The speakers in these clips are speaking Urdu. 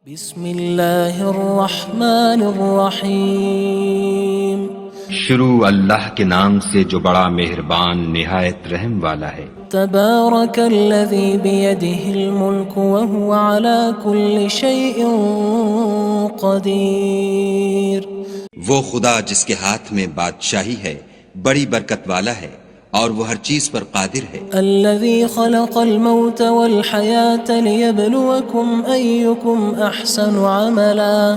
بسم اللہ الرحمن الرحیم شروع اللہ کے نام سے جو بڑا مہربان نہایت رحم والا ہے۔ تبارک الذی بیدہ الملک وہو علی کل شیء قدیر۔ وہ خدا جس کے ہاتھ میں بادشاہی ہے بڑی برکت والا ہے اور وہ ہر چیز پر قادر ہے۔ الذی خلق الموت والحیاة لیبلوکم ایکم احسن عملا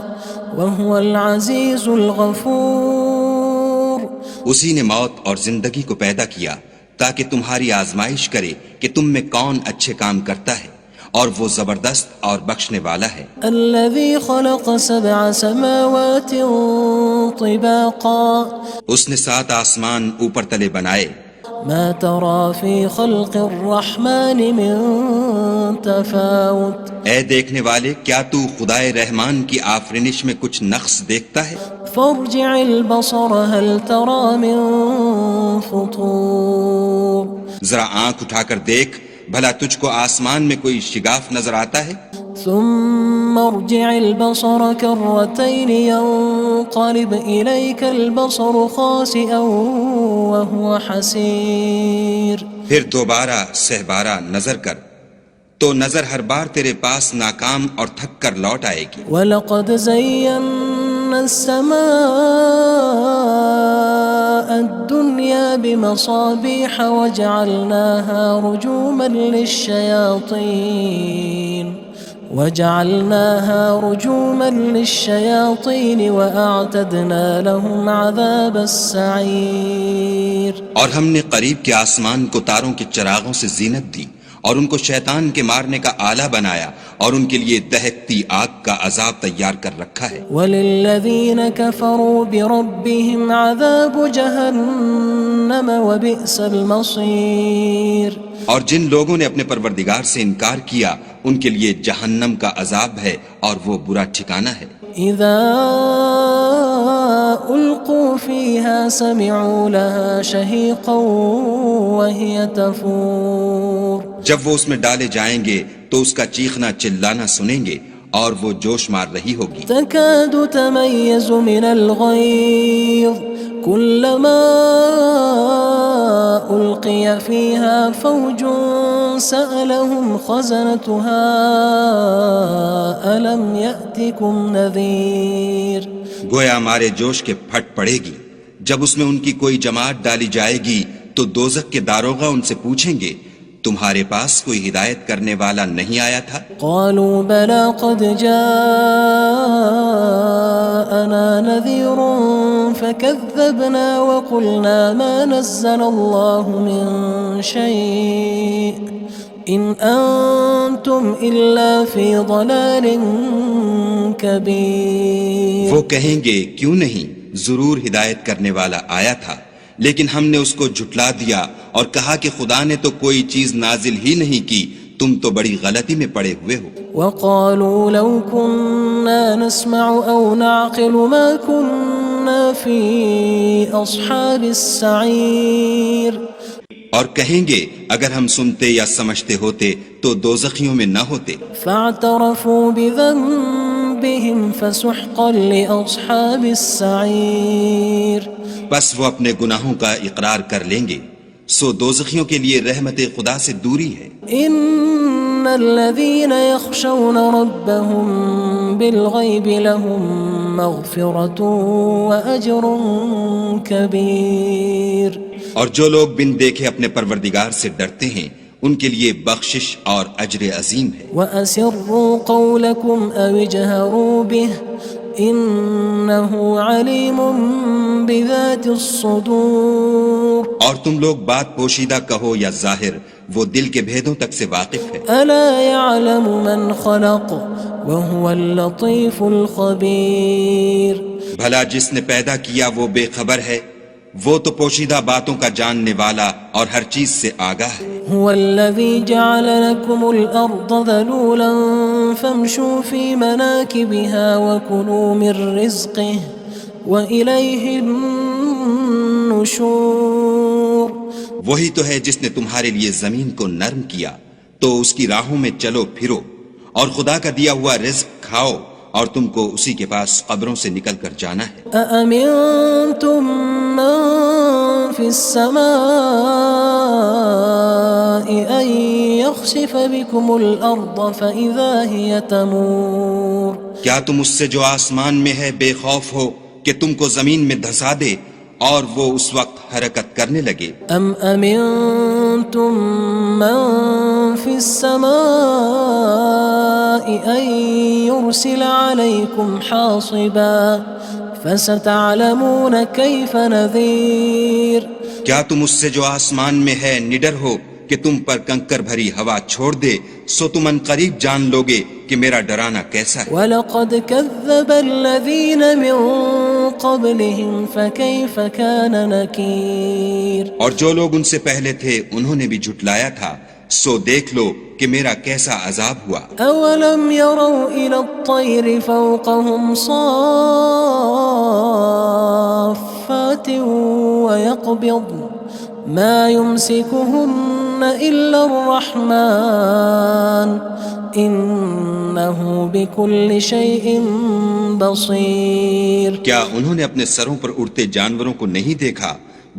وہو العزیز الغفور۔ اسی نے موت اور زندگی کو پیدا کیا تاکہ تمہاری آزمائش کرے کہ تم میں کون اچھے کام کرتا ہے، اور وہ زبردست اور بخشنے والا ہے۔ الذی خلق سبع سماوات طباقا۔ اس نے 7 آسمان اوپر تلے بنائے۔ ما ترى في خلق الرحمن من تفاوت۔ اے دیکھنے والے، کیا تو خدائے رحمان کی آفرینش میں کچھ نقص دیکھتا ہے؟ فارجع البصر هل ترى من فطور۔ ذرا آنکھ اٹھا کر دیکھ، بھلا تجھ کو آسمان میں کوئی شگاف نظر آتا ہے؟ ثم ارجع البصر كرتين ينقلب إليك البصر خاسئا وهو حسير۔ پھر دوبارہ سہبارہ نظر کر تو نظر ہر بار تیرے پاس ناکام اور تھک کر لوٹ آئے گی۔ وَلَقَدْ زَيَّنَّا السَّمَاءَ الدُّنْيَا بِمَصَابِيحَ وَجَعَلْنَاهَا رُجُومًا لِلشَّيَاطِينِ وَأَعْتَدْنَا لَهُمْ عَذَابَ السَّعِيرِ۔ اور ہم نے قریب کے آسمان کو تاروں کے چراغوں سے زینت دی اور ان کو شیطان کے مارنے کا آلہ بنایا، اور ان کے لیے دہکتی آگ کا عذاب تیار کر رکھا ہے۔ وَلِلَّذِينَ كَفَرُوا بِرَبِّهِمْ عَذَابُ جَهَنَّمَ وَبِئْسَ الْمَصِيرُ۔ اور جن لوگوں نے اپنے پروردگار سے انکار کیا ان کے لیے جہنم کا عذاب ہے اور وہ برا ٹھکانہ ہے۔ اذا القوا فيها سمعوا لها شهيقا وهي تفور۔ جب وہ اس میں ڈالے جائیں گے تو اس کا چیخنا چلانا سنیں گے اور وہ جوش مار رہی ہوگی۔ تكاد تميز من الغيظ كلما ألقي فيها فوج سألهم خزنتها ألم يأتكم نذير۔ گویا مارے جوش کے پھٹ پڑے گی۔ جب اس میں ان کی کوئی جماعت ڈالی جائے گی تو دوزخ کے داروغہ ان سے پوچھیں گے تمہارے پاس کوئی ہدایت کرنے والا نہیں آیا تھا؟ قالوا بلى قد جاءنا نذير فكذبنا وقلنا ما نزل الله من شيء إن أنتم إلا في ضلال كبير۔ وہ کہیں گے کیوں نہیں، ضرور ہدایت کرنے والا آیا تھا، لیکن ہم نے اس کو جھٹلا دیا اور کہا کہ خدا نے تو کوئی چیز نازل ہی نہیں کی، تم تو بڑی غلطی میں پڑے ہوئے ہو۔ وقالوا لو كنا نسمع أو نعقل ما كنا في أصحاب السعير۔ اور کہیں گے اگر ہم سنتے یا سمجھتے ہوتے تو دوزخیوں میں نہ ہوتے۔ فاعترفوا بذنبهم فسحقا لأصحاب السعير۔ بس وہ اپنے گناہوں کا اقرار کر لیں گے، سو دوزخیوں کے لیے رحمت خدا سے دوری ہے۔ ان الذين يخشون ربهم بالغيب لهم مغفرة وأجر كبير۔ اور جو لوگ بن دیکھے اپنے پروردگار سے ڈرتے ہیں ان کے لیے بخشش اور اجر عظیم ہے۔ وَأَسِرُّوا قَوْلَكُمْ أَوِ اجْهَرُوا بِهِ إِنَّهُ عَلِيمٌ بِذَاتِ الصُّدُورِ۔ اور تم لوگ بات پوشیدہ کہو یا ظاہر، وہ دل کے بھیدوں تک سے واقف ہے۔ أَلَا يَعْلَمُ مَنْ خَلَقَ وَهُوَ اللَّطِيفُ الْخَبِيرُ۔ بھلا جس نے پیدا کیا وہ بے خبر ہے، وہ تو پوشیدہ باتوں کا جاننے والا اور ہر چیز سے آگاہ ہے۔ هو الذي جعل لكم الأرض ذلولا فامشوا في مناكبها وكلوا من رزقه وإليه النشور۔ وہی تو ہے جس نے تمہارے لیے زمین کو نرم کیا تو اس کی راہوں میں چلو پھرو اور خدا کا دیا ہوا رزق کھاؤ اور تم کو اسی کے پاس قبروں سے نکل کر جانا ہے۔ أأمنتم من في السماء أن يخسف بكم الأرض فإذا هي تمور کیا تم اس سے جو آسمان میں ہے بے خوف ہو کہ تم کو زمین میں دھسا دے اور وہ اس وقت حرکت کرنے لگے؟ أم أمنتم من في السماء أن يرسل عليكم حاصبا فستعلمون كيف نذير کیا تم اس سے جو آسمان میں ہے نڈر ہو کہ تم پر کنکر بھری ہوا چھوڑ دے، سو تم ان قریب جان لوگے کہ میرا ڈرانا کیسا ہے۔ وَلَقَدْ كَذَّبَ الَّذِينَ مِن قَبْلِهِمْ فَكَيْفَ كَانَ نَكِيرٌ اور جو لوگ ان سے پہلے تھے انہوں نے بھی جھٹلایا تھا، سو دیکھ لو کہ میرا کیسا عذاب ہوا۔ أَوَلَمْ يَرَوْا إِلَى الطَّيْرِ فَوْقَهُمْ صَافَّاتٍ وَيَقْبِضْنَ مَا يُمْسِكُهُنَّ إِلَّا الرَّحْمَنُ إِنَّهُ بِكُلِّ شَيْءٍ بَصِيرٌ کیا انہوں نے اپنے سروں پر اڑتے جانوروں کو نہیں دیکھا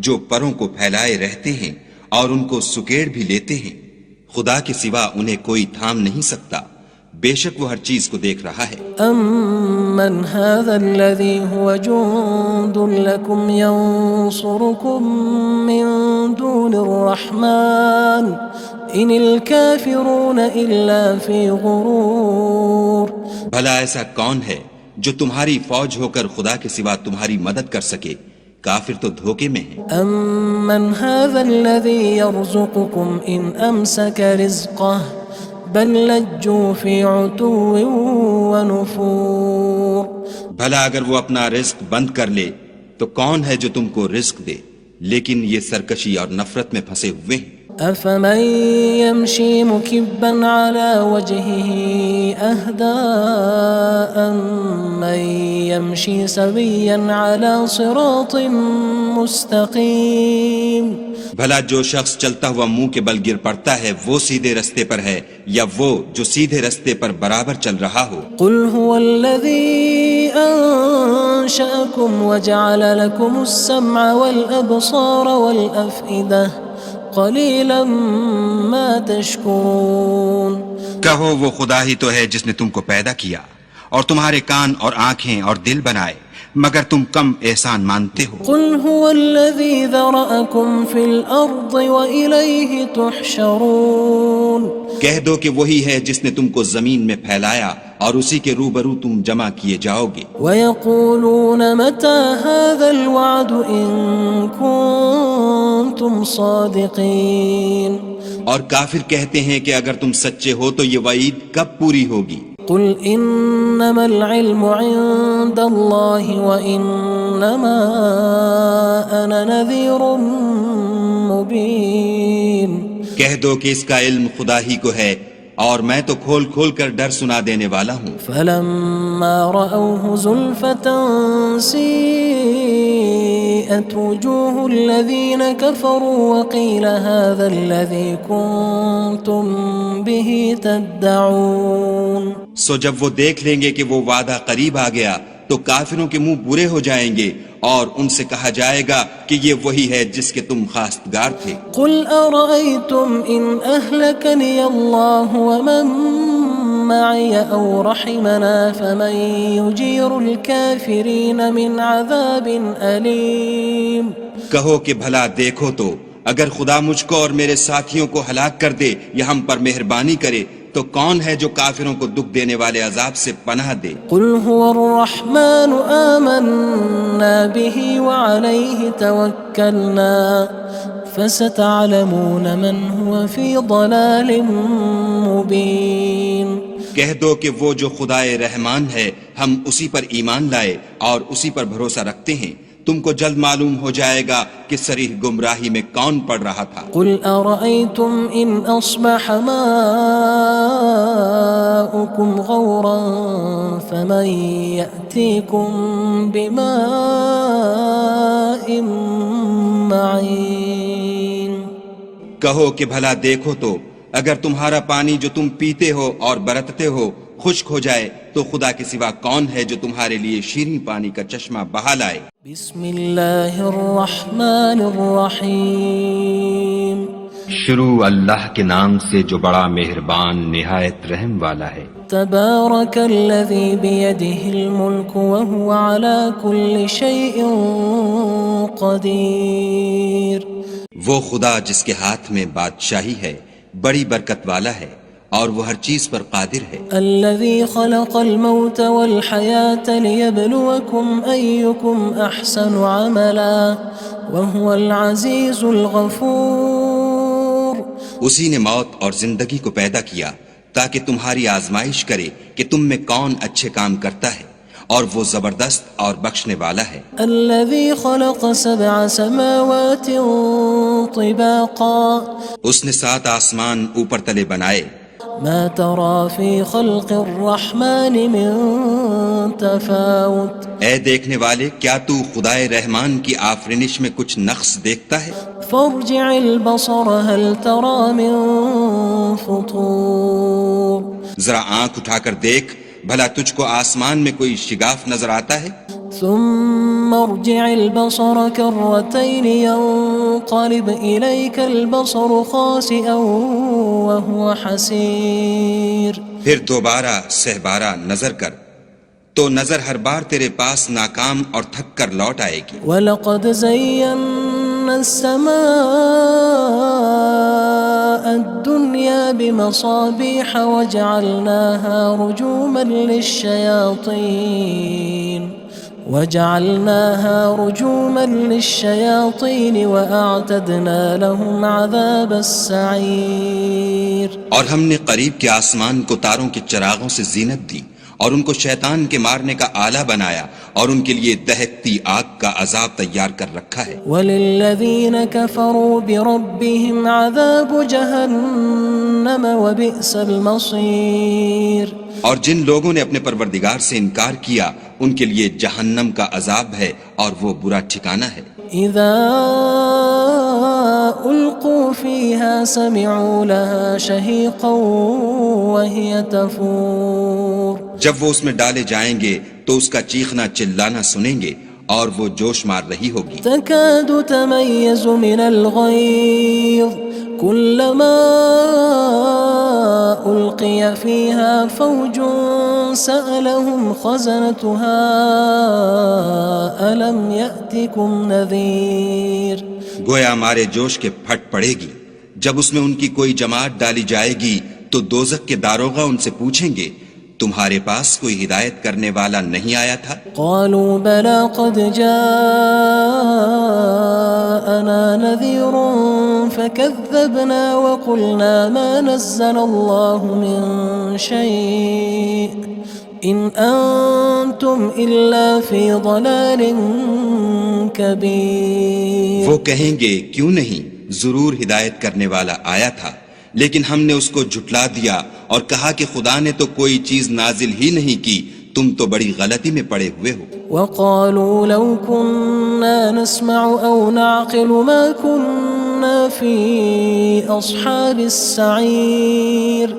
جو پروں کو پھیلائے رہتے ہیں اور ان کو سکیڑ بھی لیتے ہیں؟ خدا کے سوا انہیں کوئی تھام نہیں سکتا، بے شک وہ ہر چیز کو دیکھ رہا ہے۔ أَمَّنْ هَذَا الَّذِي هُوَ جُندٌ لَكُمْ يَنصُرُكُم مِّن دُونِ الرَّحْمَنِ إِنِ الْكَافِرُونَ إِلَّا فِي غُرُورٍ بھلا ایسا کون ہے جو تمہاری فوج ہو کر خدا کے سوا تمہاری مدد کر سکے؟ کافر تو دھوکے میں ہیں۔ أَمَّنْ هَذَا الَّذِي يَرْزُقُكُمْ إِنْ أَمْسَكَ رِزْقَهُ بَلْ لَجُّوا فِي عُتُوٍّ وَنُفُورٍ بھلا اگر وہ اپنا رزق بند کر لے تو کون ہے جو تم کو رزق دے؟ لیکن یہ سرکشی اور نفرت میں پھنسے ہوئے ہیں۔ أَفَمَن يَمْشِي مُكِبًّا عَلَى وَجْهِهِ أَهْدَىٰ أَمَّن يَمْشِي سَوِيًّا عَلَى صِرَاطٍ مُّسْتَقِيمٍ بھلا جو شخص چلتا ہوا منہ کے بل گر پڑتا ہے وہ سیدھے رستے پر ہے یا وہ جو سیدھے رستے پر برابر چل رہا ہو؟ قُلْ هُوَ الَّذِي أَنشَأَكُمْ وَجَعَلَ لَكُمُ السَّمْعَ وَالْأَبْصَارَ وَالْأَفْئِدَةَ قَلِيلًا مَا تَشْكُرُونَ کہو وہ خدا ہی تو ہے جس نے تم کو پیدا کیا اور تمہارے کان اور آنکھیں اور دل بنائے، مگر تم کم احسان مانتے ہو۔ قُلْ هُوَ الَّذِي ذَرَأَكُمْ فِي الْأَرْضِ وَإِلَيْهِ تُحْشَرُونَ کہہ دو کہ وہی ہے جس نے تم کو زمین میں پھیلایا اور اسی کے روبرو تم جمع کیے جاؤ گے۔ وَيَقُولُونَ مَتَى هَذَا الْوَعْدُ إِن كُنتُمْ صَادِقِينَ اور کافر کہتے ہیں کہ اگر تم سچے ہو تو یہ وعید کب پوری ہوگی؟ قُلْ إِنَّمَا الْعِلْمُ عِندَ اللَّهِ وَإِنَّمَا أَنَا نَذِيرٌ مُّبِينٌ کہہ دو کہ اس کا علم خدا ہی کو ہے اور میں تو کھول کھول کر ڈر سنا دینے والا ہوں۔ فَلَمَّا رَأَوْهُ زُلْفَةً سِيئَتْ وُجُوهُ الَّذِينَ كَفَرُوا وَقِيلَ هَذَا الَّذِي كُنتُم بِهِ تَدَّعُونَ سو جب وہ دیکھ لیں گے کہ وہ وعدہ قریب آ گیا تو کافروں کے منہ برے ہو جائیں گے اور ان سے کہا جائے گا کہ یہ وہی ہے جس کے تم خواستگار تھے۔ قُلْ أَرَأَيْتُمْ إِنْ أَهْلَكَنِيَ اللَّهُ وَمَن مَّعِيَ أَوْ رَحِمَنَا فَمَن يُجِيرُ الْكَافِرِينَ مِنْ عَذَابٍ أَلِيمٍ کہو کہ بھلا دیکھو تو اگر خدا مجھ کو اور میرے ساتھیوں کو ہلاک کر دے یا ہم پر مہربانی کرے تو کون ہے جو کافروں کو دکھ دینے والے عذاب سے پناہ دے؟ قُلْ هُوَ الرَّحْمَنُ آمَنَّا بِهِ وَعَلَيْهِ تَوَكَّلْنَا فَسَتَعْلَمُونَ مَنْ هُوَ فِي ضَلَالٍ مُّبِينٍ کہہ دو کہ وہ جو خدائے رحمان ہے ہم اسی پر ایمان لائے اور اسی پر بھروسہ رکھتے ہیں، تم کو جلد معلوم ہو جائے گا کہ صریح گمراہی میں کون پڑ رہا تھا۔ قُلْ أَرَأَيْتُمْ إِنْ أَصْبَحَ مَاؤُكُمْ غَوْرًا فَمَن يَأْتِيكُم بِمَاءٍ مَّعِينٍ کہو کہ بھلا دیکھو تو اگر تمہارا پانی جو تم پیتے ہو اور برتتے ہو خشک ہو جائے تو خدا کے سوا کون ہے جو تمہارے لیے شیریں پانی کا چشمہ بہا لائے؟ بسم اللہ الرحمن الرحیم شروع اللہ کے نام سے جو بڑا مہربان نہایت رحم والا ہے۔ تبارک الذی بیدہ الملک وہو علی کل شیء قدیر۔ وہ خدا جس کے ہاتھ میں بادشاہی ہے بڑی برکت والا ہے اور وہ ہر چیز پر قادر ہے۔ الذي خلق الموت والحياة ليبلوكم أيكم أحسن عملا وهو العزيز الغفور۔ اسی نے موت اور زندگی کو پیدا کیا تاکہ تمہاری آزمائش کرے کہ تم میں کون اچھے کام کرتا ہے، اور وہ زبردست اور بخشنے والا ہے۔ الذي خلق 7 سماوات طباقا۔ اس نے 7 آسمان اوپر تلے بنائے۔ ما ترى في خلق الرحمن من تفاوت۔ اے دیکھنے والے، کیا تو خدائے رحمان کی آفرینش میں کچھ نقص دیکھتا ہے؟ فارجع البصر هل ترى من فطور۔ ذرا آنکھ اٹھا کر دیکھ، بھلا تجھ کو آسمان میں کوئی شگاف نظر آتا ہے؟ ثم ارجع البصر كرتين ينقلب إليك البصر خاسئا وهو حسير۔ پھر دوبارہ سہبارہ نظر کر تو نظر ہر بار تیرے پاس ناکام اور تھک کر لوٹ آئے گی۔ وَلَقَدْ زَيَّنَّا السَّمَاءَ الدُّنْيَا بِمَصَابِيحَ وَجَعَلْنَاهَا رُجُومًا لِلشَّيَاطِينِ وَأَعْتَدْنَا لَهُمْ عَذَابَ السَّعِيرِ۔ اور ہم نے قریب کے آسمان کو تاروں کے چراغوں سے زینت دی اور ان کو شیطان کے مارنے کا آلہ بنایا، اور ان کے لیے دہکتی آگ کا عذاب تیار کر رکھا ہے۔ وَلِلَّذِينَ كَفَرُوا بِرَبِّهِمْ عَذَابُ جَهَنَّمَ وَبِئْسَ الْمَصِيرُ۔ اور جن لوگوں نے اپنے پروردگار سے انکار کیا ان کے لیے جہنم کا عذاب ہے اور وہ برا ٹھکانہ ہے۔ اذا القوا فيها سمعوا لها شهيقا وهي تفور۔ جب وہ اس میں ڈالے جائیں گے تو اس کا چیخنا چلانا سنیں گے اور وہ جوش مار رہی ہوگی۔ تكاد تميز من الغيظ كلما ألقي فيها فوج سألهم خزنتها ألم يأتكم نذير۔ گویا مارے جوش کے پھٹ پڑے گی۔ جب اس میں ان کی کوئی جماعت ڈالی جائے گی تو دوزخ کے داروغہ ان سے پوچھیں گے تمہارے پاس کوئی ہدایت کرنے والا نہیں آیا تھا؟ قالوا بلى قد جاءنا نذير فكذبنا وقلنا ما نزل الله من شيء إن أنتم إلا في ضلال كبير۔ وہ کہیں گے کیوں نہیں، ضرور ہدایت کرنے والا آیا تھا، لیکن ہم نے اس کو جھٹلا دیا اور کہا کہ خدا نے تو کوئی چیز نازل ہی نہیں کی، تم تو بڑی غلطی میں پڑے ہوئے ہو۔ وقالوا لو كنا نسمع أو نعقل ما كنا في أصحاب السعير۔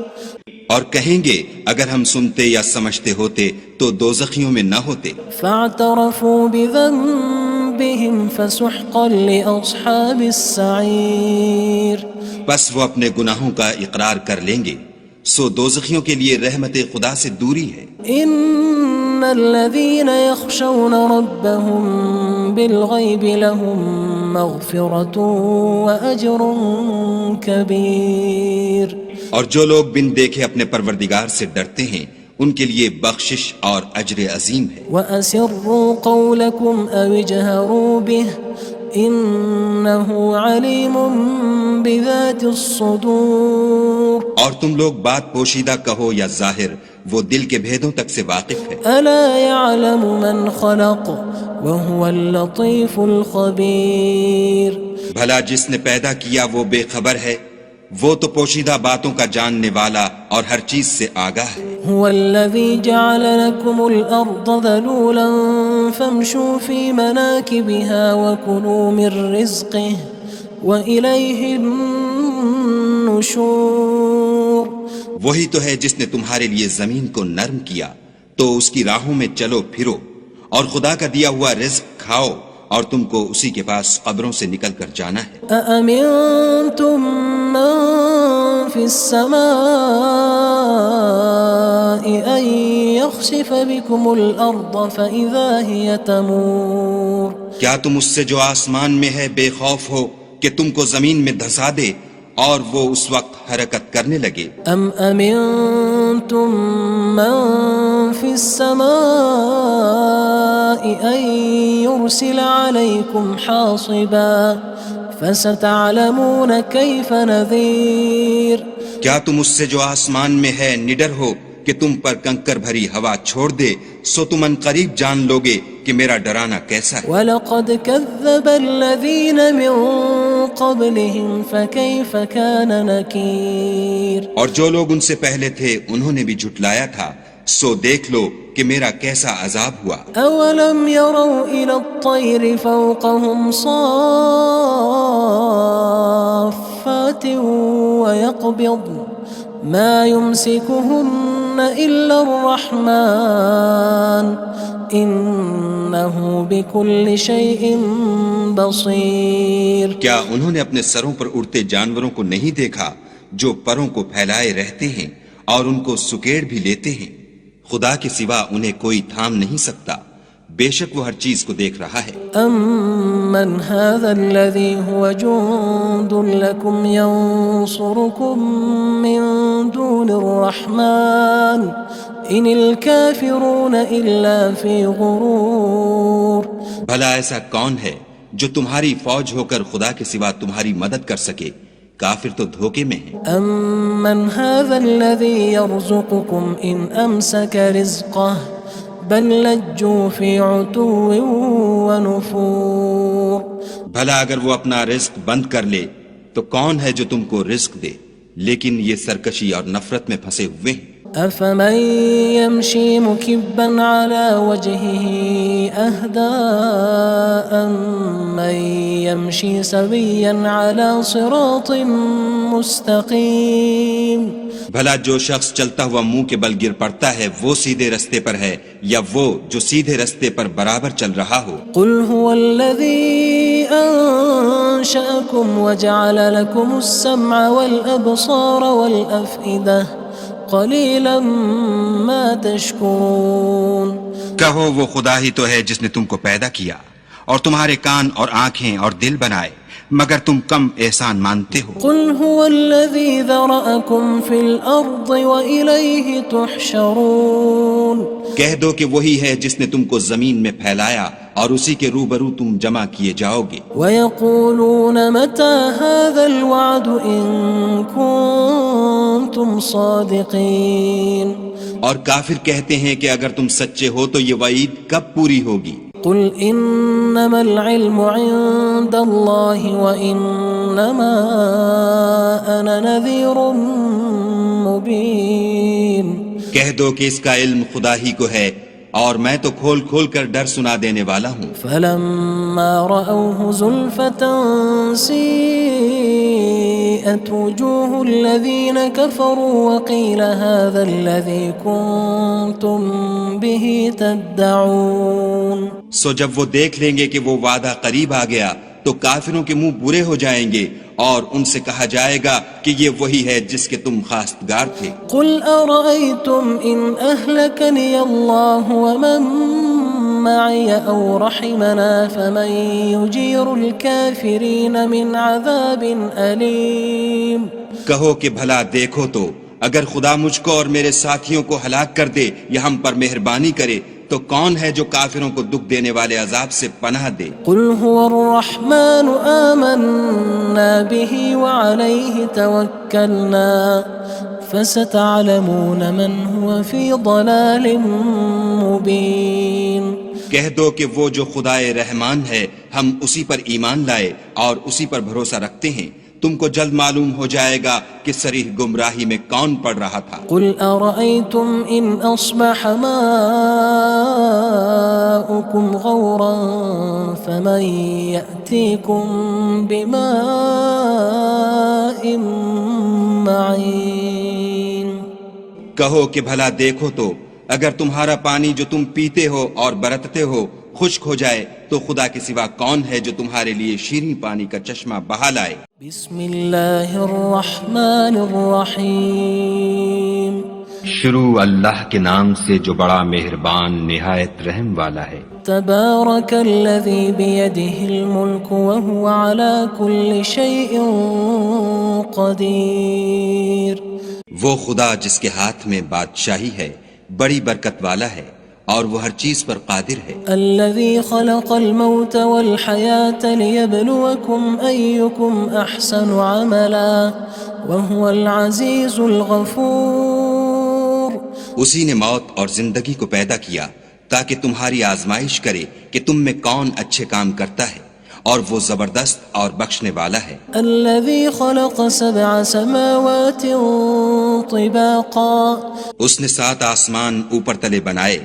اور کہیں گے اگر ہم سنتے یا سمجھتے ہوتے تو دوزخیوں میں نہ ہوتے۔ فاعترفوا بذنبهم فسحقا لأصحاب السعير۔ بس وہ اپنے گناہوں کا اقرار کر لیں گے، سو دوزخیوں کے لیے رحمت خدا سے دوری ہے۔ ان الذين يخشون ربهم بالغيب لهم مغفرة وأجر كبير۔ اور جو لوگ بن دیکھے اپنے پروردگار سے ڈرتے ہیں ان کے لیے بخشش اور اجر عظیم ہے۔ وَأَسِرُّوا قَوْلَكُمْ أَوِ اجْهَرُوا بِهِ إِنَّهُ عَلِيمٌ بِذَاتِ الصُّدُورِ۔ اور تم لوگ بات پوشیدہ کہو یا ظاہر، وہ دل کے بھیدوں تک سے واقف ہے۔ أَلَا يَعْلَمُ مَنْ خَلَقَ وَهُوَ اللَّطِيفُ الْخَبِيرُ۔ بھلا جس نے پیدا کیا وہ بے خبر ہے، وہ تو پوشیدہ باتوں کا جاننے والا اور ہر چیز سے آگاہ ہے۔ هو الذي جعل لكم الأرض ذلولا فامشوا في مناكبها وكلوا من رزقه وإليه النشور۔ وہی تو ہے جس نے تمہارے لیے زمین کو نرم کیا تو اس کی راہوں میں چلو پھرو اور خدا کا دیا ہوا رزق کھاؤ اور تم کو اسی کے پاس قبروں سے نکل کر جانا ہے أأمنتم من في السماء أن يخسف بكم الأرض فإذا هي تمور کیا تم اس سے جو آسمان میں ہے بے خوف ہو کہ تم کو زمین میں دھسا دے اور وہ اس وقت حرکت کرنے لگے أم أمنتم من في السماء أن يرسل عليكم حاصبا فستعلمون كيف نذير کیا تم اس سے جو آسمان میں ہے نڈر ہو کہ تم پر کنکر بھری ہوا چھوڑ دے سو تم ان قریب جان لوگے کہ میرا ڈرانا کیسا ہے وَلَقَدْ كَذَّبَ الَّذِينَ مِن قَبْلِهِمْ فَكَيْفَ كَانَ نَكِيرٌ اور جو لوگ ان سے پہلے تھے انہوں نے بھی جھٹلایا تھا سو دیکھ لو کہ میرا کیسا عذاب ہوا أَوَلَمْ يَرَوْا إِلَى الطَّيْرِ فَوْقَهُمْ صَافَّاتٍ وَيَقْبِضْنَ مَا يُمْسِكُهُنَّ إِلَّا الرَّحْمَنُ إِنَّهُ بِكُلِّ شَيْءٍ بَصِيرٌ کیا انہوں نے اپنے سروں پر اڑتے جانوروں کو نہیں دیکھا جو پروں کو پھیلائے رہتے ہیں اور ان کو سکیڑ بھی لیتے ہیں خدا کے سوا انہیں کوئی تھام نہیں سکتا بے شک وہ ہر چیز کو دیکھ رہا ہے أَمَّنْ هَذَا الَّذِي هُوَ جُندٌ لَكُمْ يَنصُرُكُم مِّن دُونِ الرَّحْمَنِ إِنِ الْكَافِرُونَ إِلَّا فِي غُرُورٍ بھلا ایسا کون ہے جو تمہاری فوج ہو کر خدا کے سوا تمہاری مدد کر سکے کافر تو دھوکے میں ہیں أَمَّنْ هَذَا الَّذِي يَرْزُقُكُمْ إِنْ أَمْسَكَ رِزْقَهُ بَلْ لَجُّوا فِي عُتُوٍّ وَنُفُورٍ بھلا اگر وہ اپنا رزق بند کر لے تو کون ہے جو تم کو رزق دے لیکن یہ سرکشی اور نفرت میں پھنسے ہوئے ہیں أَفَمَن يَمْشِي مُكِبًّا عَلَى وَجْهِهِ أَهْدَىٰ أَمَّن يَمْشِي سَوِيًّا عَلَى صِرَاطٍ مُّسْتَقِيمٍ بھلا جو شخص چلتا ہوا منہ کے بل گر پڑتا ہے وہ سیدھے رستے پر ہے یا وہ جو سیدھے رستے پر برابر چل رہا ہو قُلْ هُوَ الَّذِي أَنشَأَكُمْ وَجَعَلَ لَكُمُ السَّمْعَ وَالْأَبْصَارَ وَالْأَفْئِدَةَ قَلِيلًا مَا تَشْكُرُونَ کہو وہ خدا ہی تو ہے جس نے تم کو پیدا کیا اور تمہارے کان اور آنکھیں اور دل بنائے مگر تم کم احسان مانتے ہو قُلْ هُوَ الَّذِي ذَرَأَكُمْ فِي الْأَرْضِ وَإِلَيْهِ تُحْشَرُونَ کہہ دو کہ وہی ہے جس نے تم کو زمین میں پھیلایا اور اسی کے روبرو تم جمع کیے جاؤ گے وَيَقُولُونَ مَتَى هَذَا الْوَعْدُ إِن كُنتُمْ صَادِقِينَ اور کافر کہتے ہیں کہ اگر تم سچے ہو تو یہ وعید کب پوری ہوگی قُلْ إِنَّمَا الْعِلْمُ عِندَ اللَّهِ وَإِنَّمَا أَنَا نَذِيرٌ مُّبِينٌ کہہ دو کہ اس کا علم خدا ہی کو ہے اور میں تو کھول کھول کر ڈر سنا دینے والا ہوں فَلَمَّا رَأَوْهُ زُلْفَةً سِيئَتْ وُجُوهُ الَّذِينَ كَفَرُوا وَقِيلَ هَذَا الَّذِي كُنتُم بِهِ تَدَّعُونَ سو جب وہ دیکھ لیں گے کہ وہ وعدہ قریب آ گیا تو کافروں کے منہ برے ہو جائیں گے اور ان سے کہا جائے گا کہ یہ وہی ہے جس کے تم خواستگار تھے قُلْ أَرَأَيْتُمْ إِنْ أَهْلَكَنِيَ اللَّهُ وَمَن مَّعِيَ أَوْ رَحِمَنَا فَمَن يُجِيرُ الْكَافِرِينَ مِنْ عَذَابٍ أَلِيمٍ کہو کہ بھلا دیکھو تو اگر خدا مجھ کو اور میرے ساتھیوں کو ہلاک کر دے یا ہم پر مہربانی کرے تو کون ہے جو کافروں کو دکھ دینے والے عذاب سے پناہ دے قُلْ هُوَ الرَّحْمَنُ آمَنَّا بِهِ وَعَلَيْهِ تَوَكَّلْنَا فَسَتَعْلَمُونَ مَنْ هُوَ فِي ضَلَالٍ مُّبِينٍ کہہ دو کہ وہ جو خدائے رحمان ہے ہم اسی پر ایمان لائے اور اسی پر بھروسہ رکھتے ہیں تم کو جلد معلوم ہو جائے گا کہ صریح گمراہی میں کون پڑ رہا تھا قُلْ أَرَأَيْتُمْ إِنْ أَصْبَحَ مَاؤُكُمْ غَوْرًا فَمَن يَأْتِيكُم بِمَاءٍ مَّعِينٍ کہو کہ بھلا دیکھو تو اگر تمہارا پانی جو تم پیتے ہو اور برتتے ہو خشک ہو جائے تو خدا کے سوا کون ہے جو تمہارے لیے شیریں پانی کا چشمہ بہا لائے؟ بسم اللہ الرحمن الرحیم شروع اللہ کے نام سے جو بڑا مہربان نہایت رحم والا ہے۔ تبارک الذی بیدہ الملک وہو علی کل شیء قدیر۔ وہ خدا جس کے ہاتھ میں بادشاہی ہے بڑی برکت والا ہے اور وہ ہر چیز پر قادر ہے۔ الذي خلق الموت والحياة ليبلوكم أيكم أحسن عملا وهو العزيز الغفور۔ اسی نے موت اور زندگی کو پیدا کیا تاکہ تمہاری آزمائش کرے کہ تم میں کون اچھے کام کرتا ہے اور وہ زبردست اور بخشنے والا ہے۔ الذي خلق 7 سماوات طباقا۔ اس نے 7 آسمان اوپر تلے بنائے۔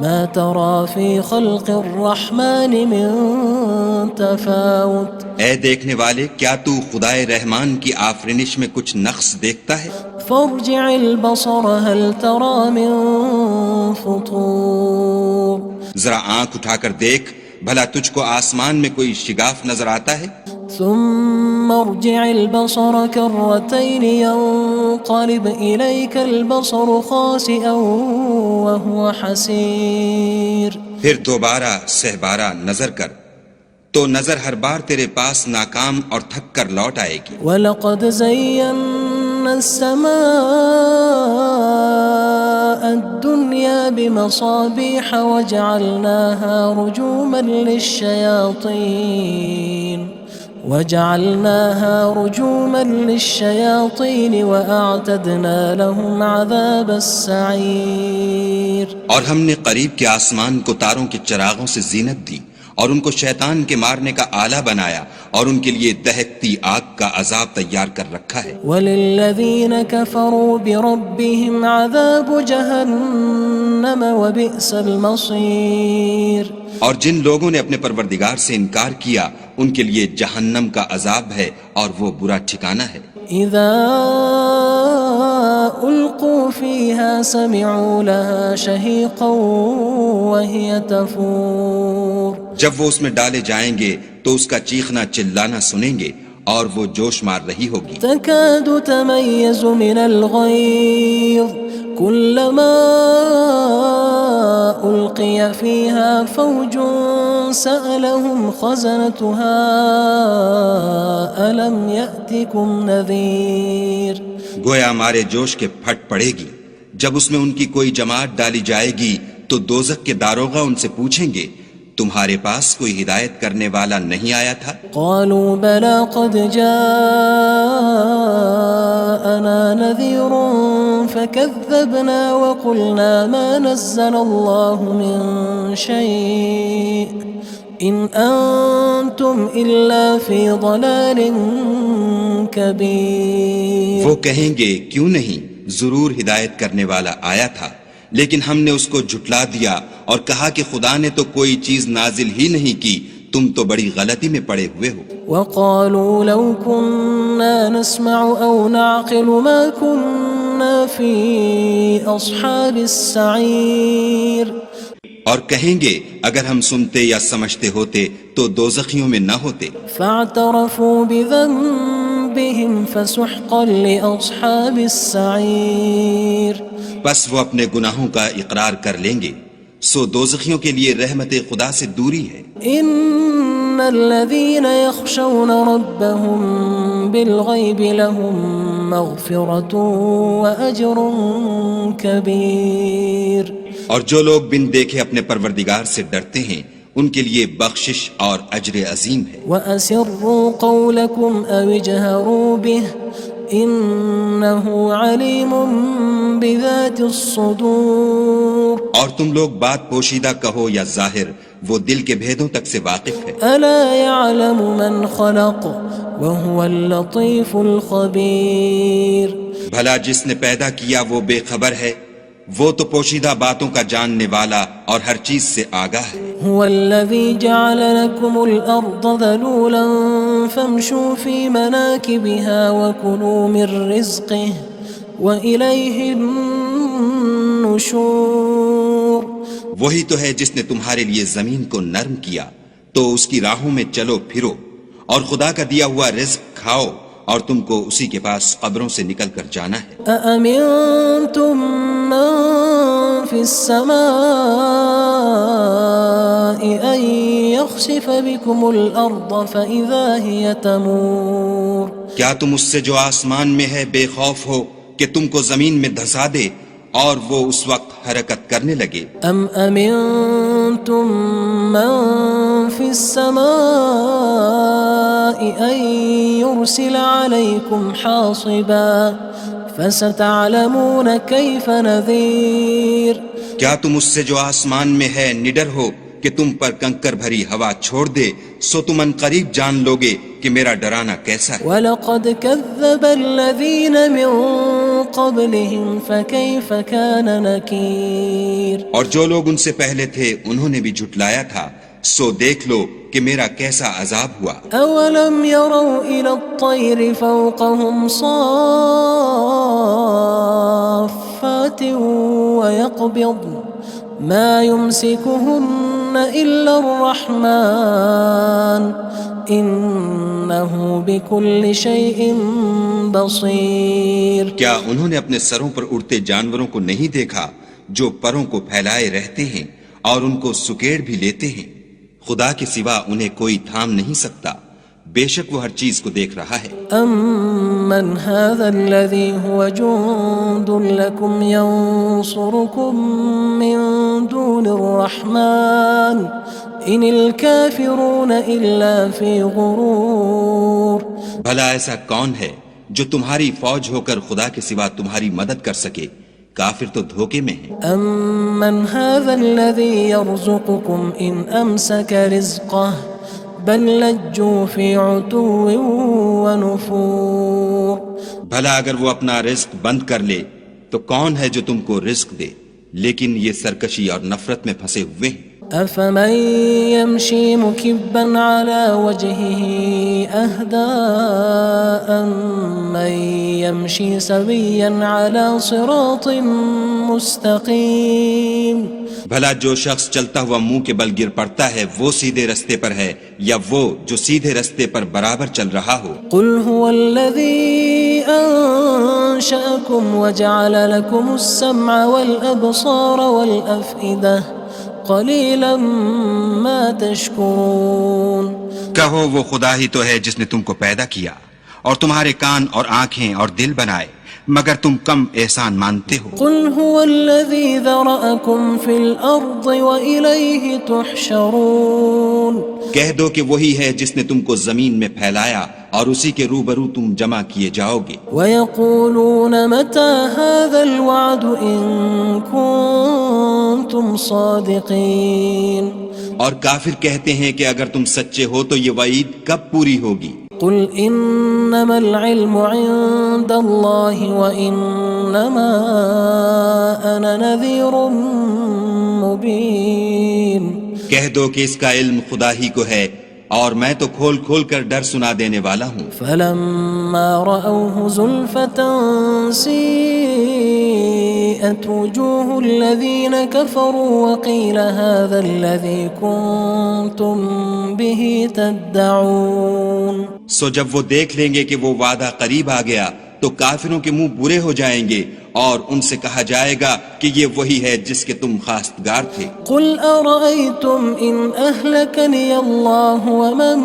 ما ترى في خلق الرحمن من تفاوت۔ اے دیکھنے والے کیا تو خدائے رحمان کی آفرینش میں کچھ نقص دیکھتا ہے؟ فارجع البصر هل ترى من فطور۔ ذرا آنکھ اٹھا کر دیکھ بھلا تجھ کو آسمان میں کوئی شگاف نظر آتا ہے؟ ثم ارجع البصر كرتين ينقلب إليك البصر خاسئا وهو حسير۔ پھر دوبارہ سہبارہ نظر کر تو نظر ہر بار تیرے پاس ناکام اور تھک کر لوٹ آئے گی۔ وَلَقَدْ زَيَّنَّا السَّمَاءَ الدُّنْيَا بِمَصَابِيحَ وَجَعَلْنَاهَا رُجُومًا لِلشَّيَاطِينِ وَأَعْتَدْنَا لَهُمْ عَذَابَ السَّعِيرِ۔ اور ہم نے قریب کے آسمان کو تاروں کے چراغوں سے زینت دی اور ان کو شیطان کے مارنے کا آلہ بنایا اور ان کے لیے دہکتی آگ کا عذاب تیار کر رکھا ہے۔ وَلِلَّذِينَ كَفَرُوا بِرَبِّهِمْ عَذَابُ جَهَنَّمَ وَبِئْسَ الْمَصِيرُ۔ اور جن لوگوں نے اپنے پروردگار سے انکار کیا ان کے لیے جہنم کا عذاب ہے اور وہ برا ٹھکانہ ہے۔ اذا القوا فيها سمعوا لها شهيقا وهي تفور۔ جب وہ اس میں ڈالے جائیں گے تو اس کا چیخنا چلانا سنیں گے اور وہ جوش مار رہی ہوگی۔ تكاد تميز من الغيظ كلما ألقي فيها فوج سألهم خزنتها ألم يأتكم نذير۔ گویا مارے جوش کے پھٹ پڑے گی جب اس میں ان کی کوئی جماعت ڈالی جائے گی تو دوزخ کے داروغہ ان سے پوچھیں گے تمہارے پاس کوئی ہدایت کرنے والا نہیں آیا تھا؟ قالوا بلى قد جاءنا نذير فكذبنا وقلنا ما نزل الله من شيء إن أنتم إلا في ضلال كبير۔ وہ کہیں گے کیوں نہیں، ضرور ہدایت کرنے والا آیا تھا لیکن ہم نے اس کو جھٹلا دیا اور کہا کہ خدا نے تو کوئی چیز نازل ہی نہیں کی، تم تو بڑی غلطی میں پڑے ہوئے ہو۔ وقالوا لو كنا نسمع أو نعقل ما كنا في أصحاب السعير۔ اور کہیں گے اگر ہم سنتے یا سمجھتے ہوتے تو دوزخیوں میں نہ ہوتے۔ فاعترفوا بذنبهم فسحقا لأصحاب السعير۔ بس وہ اپنے گناہوں کا اقرار کر لیں گے، سو دوزخیوں کے لیے رحمت خدا سے دوری ہے۔ ان الذين يخشون ربهم بالغيب لهم مغفرة وأجر كبير۔ اور جو لوگ بن دیکھے اپنے پروردگار سے ڈرتے ہیں ان کے لیے بخشش اور اجر عظیم ہے۔ وَأَسِرُّوا قَوْلَكُمْ أَوِ اجْهَرُوا بِهِ إِنَّهُ عَلِيمٌ بِذَاتِ الصُّدُورِ۔ اور تم لوگ بات پوشیدہ کہو یا ظاہر، وہ دل کے بھیدوں تک سے واقف ہے۔ أَلَا يَعْلَمُ مَنْ خَلَقَ وَهُوَ اللَّطِيفُ الْخَبِيرُ۔ بھلا جس نے پیدا کیا وہ بے خبر ہے، وہ تو پوشیدہ باتوں کا جاننے والا اور ہر چیز سے آگاہ ہے۔ هو الذي جعل لكم الأرض ذلولا فامشوا في مناكبها وكلوا من رزقه وإليه النشور وہی تو ہے جس نے تمہارے لیے زمین کو نرم کیا تو اس کی راہوں میں چلو پھرو اور خدا کا دیا ہوا رزق کھاؤ اور تم کو اسی کے پاس قبروں سے نکل کر جانا ہے أأمنتم من في السماء أن يخسف بكم الأرض فإذا هي تمور کیا تم اس سے جو آسمان میں ہے بے خوف ہو کہ تم کو زمین میں دھسا دے اور وہ اس وقت حرکت کرنے لگے أم أمنتم من في السماء أن يرسل عليكم حاصبا فستعلمون كيف نذير کیا تم اس سے جو آسمان میں ہے نڈر ہو کہ تم پر کنکر بھری ہوا چھوڑ دے سو تم ان قریب جان لوگے کہ میرا ڈرانا کیسا ہے وَلَقَدْ كَذَّبَ الَّذِينَ مِن قَبْلِهِمْ فَكَيْفَ كَانَ نَكِيرٌ اور جو لوگ ان سے پہلے تھے انہوں نے بھی جھٹلایا تھا سو دیکھ لو کہ میرا کیسا عذاب ہوا أَوَلَمْ يَرَوْا إِلَى الطَّيْرِ فَوْقَهُمْ صَافَّاتٍ وَيَقْبِضْنَ مَا يُمْسِكُهُنَّ إِلَّا الرَّحْمَنُ إِنَّهُ بِكُلِّ شَيْءٍ بَصِيرٌ کیا انہوں نے اپنے سروں پر اڑتے جانوروں کو نہیں دیکھا جو پروں کو پھیلائے رہتے ہیں اور ان کو سکیڑ بھی لیتے ہیں خدا کے سوا انہیں کوئی تھام نہیں سکتا بے شک وہ ہر چیز کو دیکھ رہا ہے أَمَّنْ هَذَا الَّذِي هُوَ جُندٌ لَكُمْ يَنصُرُكُم مِّن دُونِ الرَّحْمَنِ إِنِ الْكَافِرُونَ إِلَّا فِي غُرُورٍ بھلا ایسا کون ہے جو تمہاری فوج ہو کر خدا کے سوا تمہاری مدد کر سکے کافر تو دھوکے میں ہیں أَمَّنْ هَذَا الَّذِي يَرْزُقُكُمْ إِنْ أَمْسَكَ رِزْقَهُ بل لجوا في عتو ونفور بھلا اگر وہ اپنا رزق بند کر لے تو کون ہے جو تم کو رزق دے لیکن یہ سرکشی اور نفرت میں پھنسے ہوئے ہیں أفمن يمشي مكبا على وجهه أهدى أمن يمشي سويا على صراط مستقيم بھلا جو شخص چلتا ہوا منہ کے بل گر پڑتا ہے وہ سیدھے رستے پر ہے یا وہ جو سیدھے رستے پر برابر چل رہا ہو قل هو الذي أنشأكم وجعل لكم السمع والأبصار والأفئدة قلیلا ما تشکرون کہو وہ خدا ہی تو ہے جس نے تم کو پیدا کیا اور تمہارے کان اور آنکھیں اور دل بنائے مگر تم کم احسان مانتے ہو قل هو الذي ذرأكم في الأرض وإليه تحشرون کہہ دو کہ وہی ہے جس نے تم کو زمین میں پھیلایا اور اسی کے روبرو تم جمع کیے جاؤ گے وَيَقُولُونَ مَتَى هَذَا الْوَعْدُ إِن كُنتُمْ صَادِقِينَ اور کافر کہتے ہیں کہ اگر تم سچے ہو تو یہ وعید کب پوری ہوگی قل إنما العلم عند الله وإنما أنا نذير مبين کہہ دو کہ اس کا علم خدا ہی کو ہے اور میں تو کھول کھول کر ڈر سنا دینے والا ہوں فلما رأوه زلفة سيئت وجوه الذين كفروا وقيل هذا الذي كنتم به تدعون سو جب وہ دیکھ لیں گے کہ وہ وعدہ قریب آ گیا تو کافروں کے منہ برے ہو جائیں گے اور ان سے کہا جائے گا کہ یہ وہی ہے جس کے تم خواستگار تھے قل أرأيتم إن أهلكني الله ومن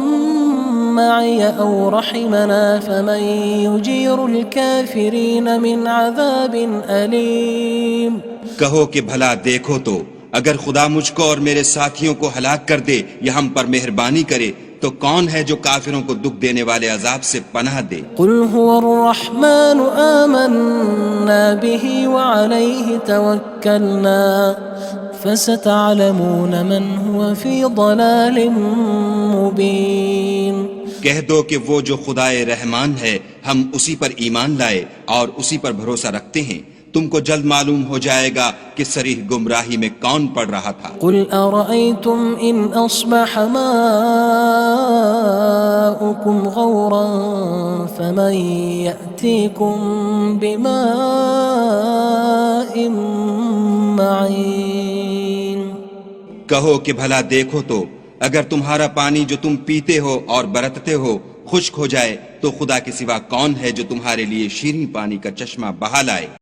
معي أو رحمنا فمن يجير الكافرين من عذاب أليم کہو کہ بھلا دیکھو تو اگر خدا مجھ کو اور میرے ساتھیوں کو ہلاک کر دے یا ہم پر مہربانی کرے تو کون ہے جو کافروں کو دکھ دینے والے عذاب سے پناہ دے قل هو الرحمن آمنا به وعليه توكلنا فستعلمون من هو في ضلال مبين کہہ دو کہ وہ جو خدائے رحمان ہے ہم اسی پر ایمان لائے اور اسی پر بھروسہ رکھتے ہیں تم کو جلد معلوم ہو جائے گا کہ صریح گمراہی میں کون پڑ رہا تھا قل أرأيتم إن أصبح ماؤكم غورا فمن يأتيكم بماء ماء معين کہو کہ بھلا دیکھو تو اگر تمہارا پانی جو تم پیتے ہو اور برتتے ہو خشک ہو جائے تو خدا کے سوا کون ہے جو تمہارے لیے شیریں پانی کا چشمہ بہا لائے؟